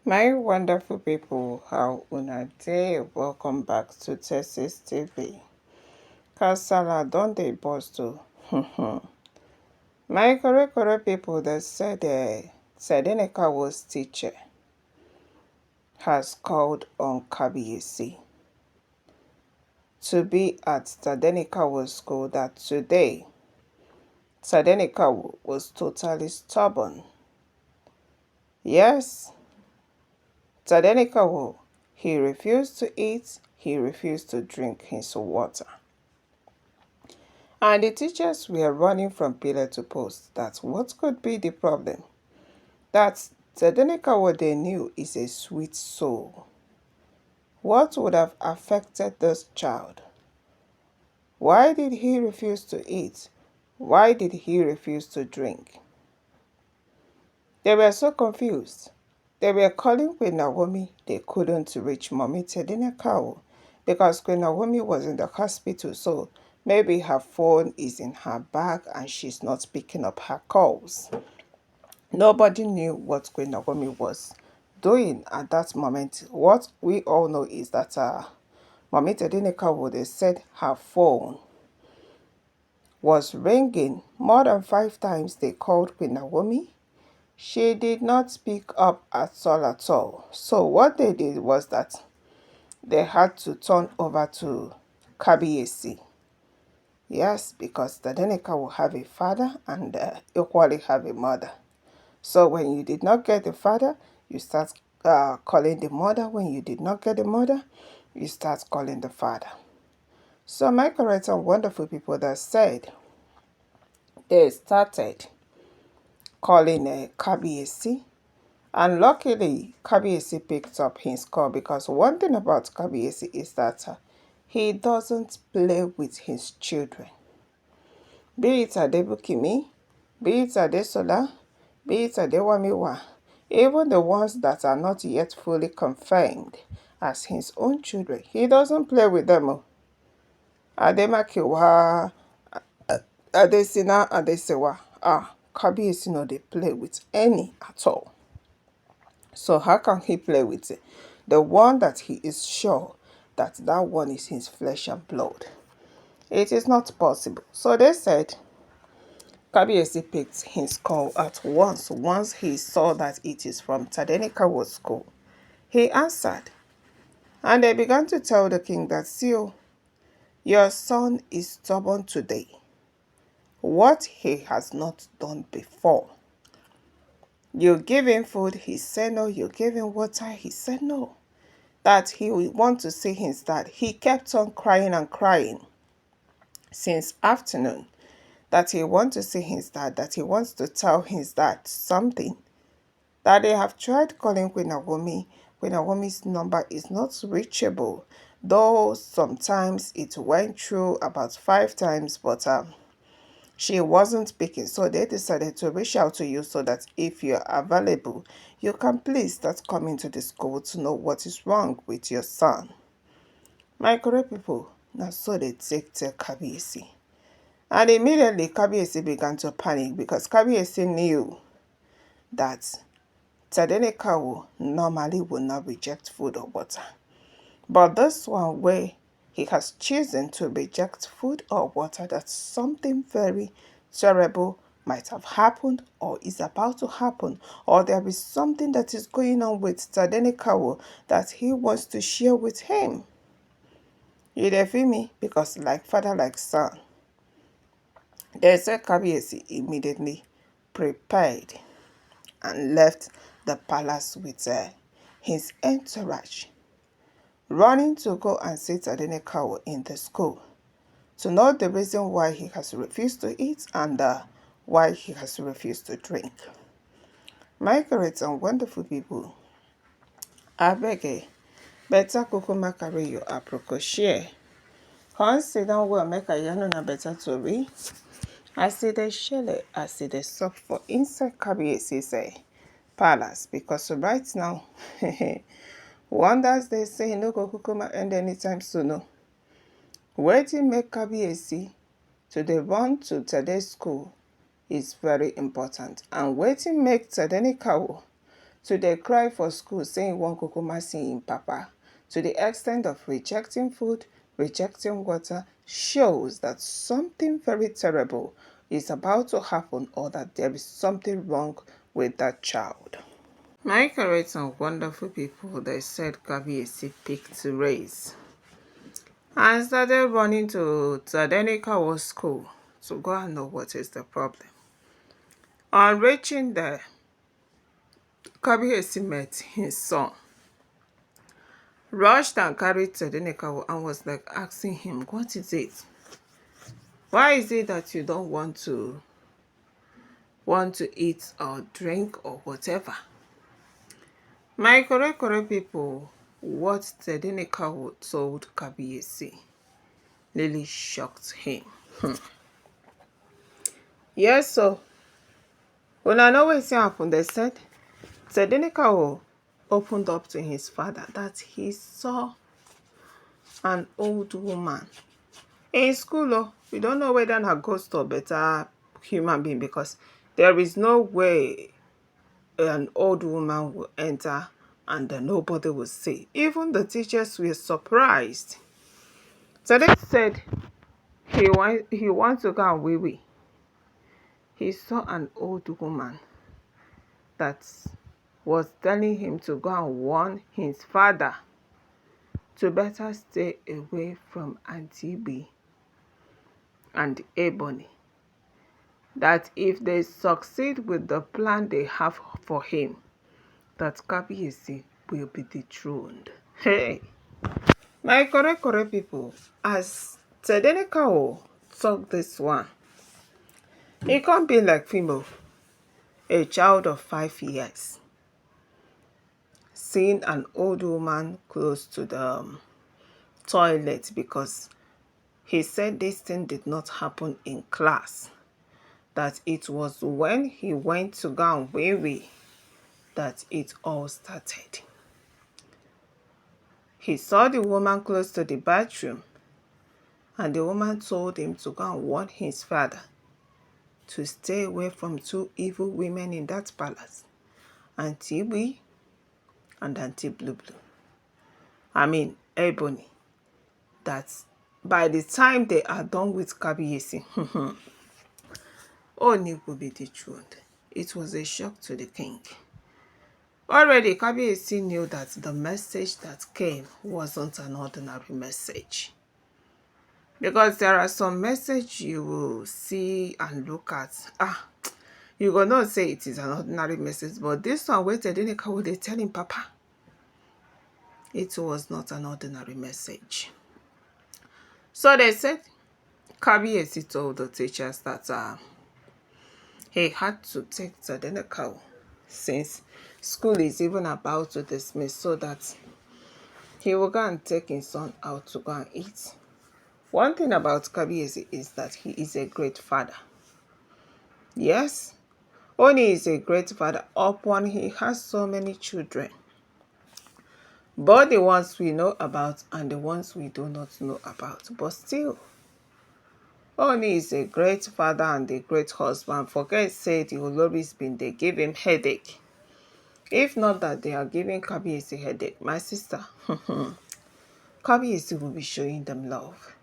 My wonderful people, how una dey? Welcome back to Texas TV. Kasala don dey burst o. My correct people that said Tadenikawo's teacher has called on Kabiyesi to be at Tadenikawo's school that today Tadenikawo was totally stubborn. Yes, Tadenikawo, he refused to eat, he refused to drink his water. And the teachers were running from pillar to post. That's what could be the problem. That Tadenikawo they knew is a sweet soul. What would have affected this child? Why did he refuse to eat? Why did he refuse to drink? They were so confused. They were calling Queen Naomi. They couldn't reach Mommy Tadenikawo because Queen Naomi was in the hospital, so maybe her phone is in her bag and she's not picking up her calls. Nobody knew what Queen Naomi was doing at that moment. What we all know is that Mommy Tadenikawo, they said her phone was ringing more than 5 times. They called Queen Naomi. She did not speak up at all. So what they did was that they had to turn over to Kabiyesi. Yes, because Tadenikawo will have a father and equally have a mother. So when you did not get the father, you start calling the mother. When you did not get the mother, you start calling the father. So my correct and wonderful people that said they started calling Kabiyesi. And luckily, Kabiyesi picked up his call because one thing about Kabiyesi is that he doesn't play with his children. Be it Adebukimi, be it Adesola, be it Adewamiwa, even the ones that are not yet fully confirmed as his own children, he doesn't play with them. Ademakiwa, Adesina, Adesewa, Kabiyesi no dey play with any at all. So how can he play with it? The one that he is sure that one is his flesh and blood. It is not possible. So they said Kabiyesi picked his call at once. Once he saw that it is from Tadenikawo's school, he answered. And they began to tell the king that, see, your son is stubborn today. What he has not done before. You give him food, he said no. You give him water, he said no. That he would want to see his dad. He kept on crying and crying since afternoon. That he wants to see his dad, that he wants to tell his dad something. That they have tried calling Queen Naomi. Queen Naomi's number is not reachable. Though sometimes it went through about 5 times, but she wasn't speaking, so they decided to reach out to you so that if you're available, you can please start coming to the school to know what is wrong with your son. My correct people, now so they take to Kabiyesi. And immediately Kabiyesi began to panic because Kabiyesi knew that Tadenikawo normally will not reject food or water. But this one where he has chosen to reject food or water, that something very terrible might have happened or is about to happen, or there is something that is going on with Tadenikawo that he wants to share with him. You dey feel me? Because like father, like son. They said Kabiyesi immediately prepared and left the palace with his entourage, running to go and see Tadenikawo in the school to know the reason why he has refused to eat and why he has refused to drink. My great and wonderful people, I beg better kukuma carry your aproko share. Come sit down well, make a yarn on a better story. I see the shell, I see the sup for inside Kabiyesi's palace, because right now, wonders they say no go kukuma end anytime soon. Waiting make Kabiyesi to the run to today's school is very important, and waiting make Tadenikawo to dey cry for school saying he wan kukuma see him papa, to the extent of rejecting food, rejecting water, shows that something very terrible is about to happen, or that there is something wrong with that child. My correct and wonderful people, they said Kabiyesi picked to raise and started running to Tadenikawo school to go and know what is the problem. On reaching there, Kabiyesi met his son, rushed and carried Tadenikawo and was like asking him, what is it? Why is it that you don't want to eat or drink or whatever? My correct people, what Tadenikawo told Kabiyesi really shocked him. Yes, so when I know what happened, they said Tadenikawo opened up to his father that he saw an old woman in school. Oh, we don't know whether a ghost or better human being, because there is no way an old woman will enter and nobody will see. Even the teachers were surprised. So they said he wants to go and wee. He saw an old woman that was telling him to go and warn his father to better stay away from Auntie B and Ebony. That if they succeed with the plan they have for him, that Kabiyesi will be dethroned. Hey, my correct people, as Tadenikawo talk this one, it can't be like female, a child of 5 years, seeing an old woman close to the toilet, because he said this thing did not happen in class, that it was when he went to go and wee that it all started. He saw the woman close to the bathroom, and the woman told him to go and warn his father to stay away from 2 evil women in that palace, Auntie B and Auntie Blue. Ebony. That by the time they are done with Kabiyesi, Ooni will be dethroned. It was a shock to the king. Already, Kabiyesi knew that the message that came wasn't an ordinary message. Because there are some messages you will see and look at. You will not say it is an ordinary message, but this one, where Tadenikawo dey tell him papa, it was not an ordinary message. So they said Kabiyesi told the teachers that he had to take Tadenikawo, since school is even about to dismiss, so that he will go and take his son out to go and eat. One thing about Kabiyesi is that he is a great father. Yes, Ooni is a great father upon he has so many children. Both the ones we know about and the ones we do not know about. But still, Ooni is a great father and a great husband. Forget say the oloris been they give him headache. If not that they are giving Kabiyesi headache, my sister, Kabiyesi will be showing them love.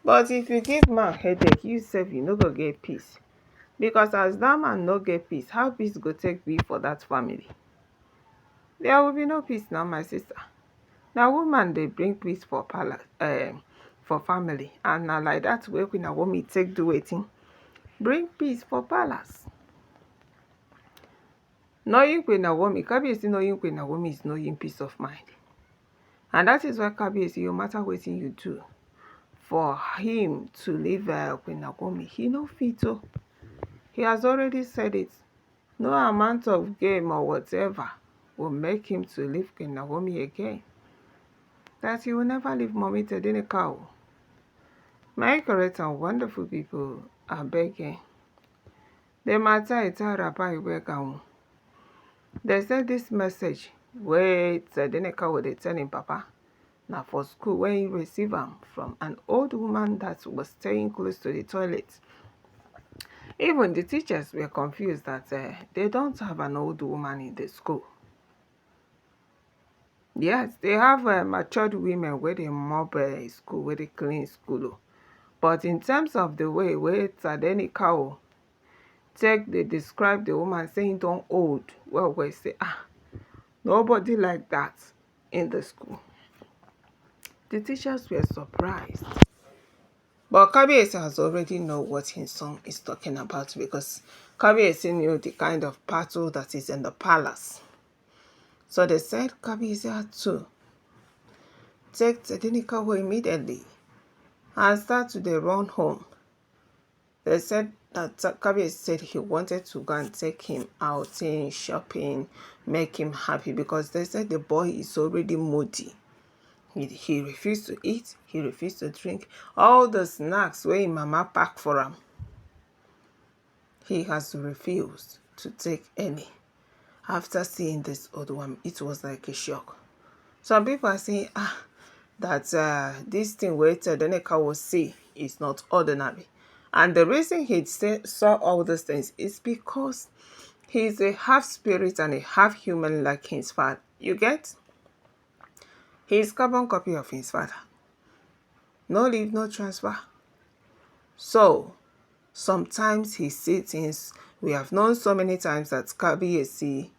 But if you give man headache, you sef you no go get peace. Because as that man no get peace, how peace go take be for that family? There will be no peace now, my sister. Now woman they bring peace for for family, and now like that way queennaomi take do wetin bring peace for palace. Knowing queennaomi, Kabiyesi knowing queennaomi is knowing peace of mind. And that is why Kabiyesi, no matter wetin you do for him to leave queennaomi, he no fit o. He has already said it. No amount of game or whatever will make him to leave queennaomi again. That he will never leave mommy Tadenikawo. My correct and wonderful people are begging. The matter is a They said this message where Tadenikawo they tell him papa, now for school when he received him from an old woman that was staying close to the toilet. Even the teachers were confused that they don't have an old woman in the school. Yes, they have matured women where they mop school, where they clean school. Oh. But in terms of the way where Tadenikawo take they describe the woman saying don't old, well, we say nobody like that in the school. The teachers were surprised. But Kabiyesi has already know what his son is talking about because Kabiyesi knew the kind of battle that is in the palace. So they said Kabiyesi had to take Tadenikawo immediately and start to the run home. They said that Kabiyesi said he wanted to go and take him outing, shopping, make him happy because they said the boy is already moody. He refused to eat, he refused to drink. All the snacks wey him mama pack for him, he has refused to take any. After seeing this oduduwa, it was like a shock. Some people are saying, that this thing wey Tadenikawo see is not ordinary. And the reason he saw all these things is because he's a half spirit and a half human like his father. You get? He's carbon copy of his father. No leave, no transfer. So, sometimes he sees things. We have known so many times that Kabiyesi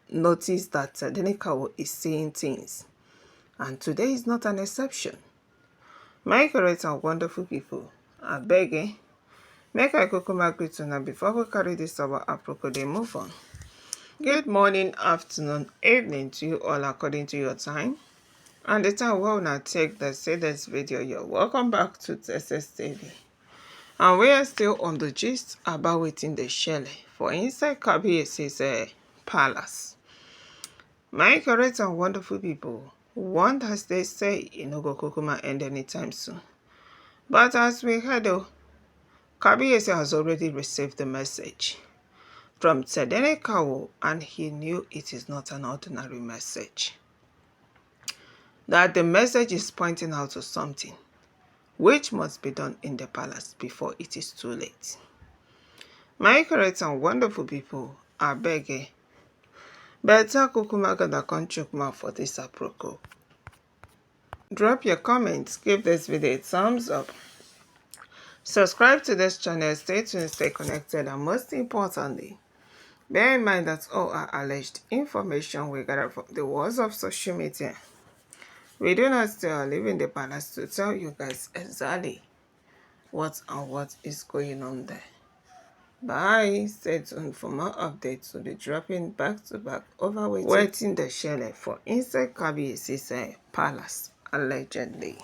noticed that Tadenikawo is seeing things. And today is not an exception. My correct and wonderful people, I beg make I kukuma greet una before we carry this our aproko dey move on. Good morning, afternoon, evening to you all according to your time. And the time we una take the say this video, you're welcome back to TSS TV. And we are still on the gist about wetin dey shele for inside Kabiyesi's palace. My correct and wonderful people, one as they say, e no go kukuma end anytime soon. But as we heard, Kabiyesi has already received the message from Tadenikawo, and he knew it is not an ordinary message. That the message is pointing out to something which must be done in the palace before it is too late. My correct and wonderful people, I beg better kukuma gada come chook mouth for this aproko. Drop your comments, give this video a thumbs up. Subscribe to this channel, stay tuned, stay connected, and most importantly, bear in mind that all our alleged information we gather from the walls of social media. We do not still live in the palace to tell you guys exactly what is going on there. Bye. Stay tuned for more updates. We'll be dropping back to back over waiting the shele for inside Kabiyesi's palace, allegedly.